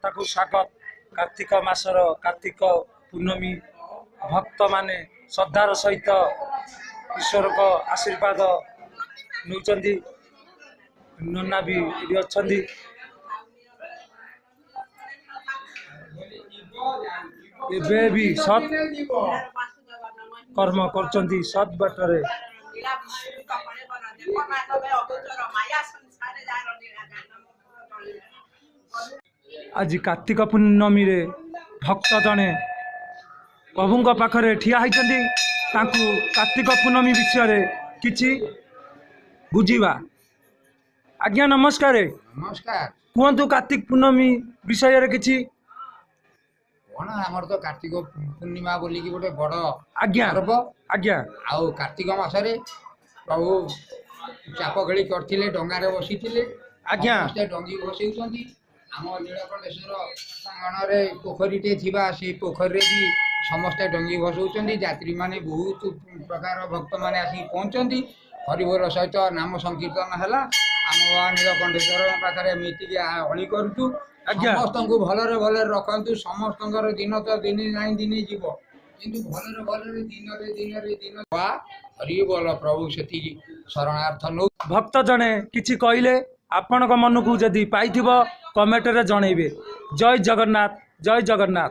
कथा को स्वागत। कार्तिक मासर कार्तिक पूर्णमी भक्त माने श्रद्धार सहित ईश्वर को आशीर्वाद नौचंदी। नन्ना भी अच्छा एबे भी सत कर्म कर सत बाटरे। आज कार्तिक पूर्णमी रे भक्त जने प्रभु पाखरे ठिया होइछन्ती। तांकु कार्तिक पूर्णमी विषय किछि बुझीबा। आज्ञा नमस्कार। नमस्कार। कुहतु कार्तिक पूर्णमी विषय रे किछि कौन आमर तो कार्तिक पूर्णिमा बोली कि गोटे बड़ आज्ञा पर्व। आज्ञा आउ कार्तिक मासरे प्रभु चाप खेली करथिले डंगारे बसिथिले। आज्ञा समस्ते डंगी बसैउछन्ती। आम नीलकंठेश्वर प्रांगणरे पोखरीटे थिबा से पोखरी भी समस्ते डंगी बसौछन्ती। यात्री माने बहुत प्रकार भक्त माने आसी पहुंचन्ती। हरिबोल सहित नाम संकीर्तन हला। आम बाबा नीलकंठेश्वर पाखरे मीटिंग अणी करूछु। समस्त को भलरे भलरे रखन्तु। समस्तंकर दिन तो दिन नाई दिन जीव किंतु भलरे भलरे दिन बा हरि बोल प्रभु सेति शरणार्थ नो। भक्त जने किछि कहले आपनक मन को जदि पाइथिबो कमेंट रे जणैबे। जय जगन्नाथ जय जगन्नाथ।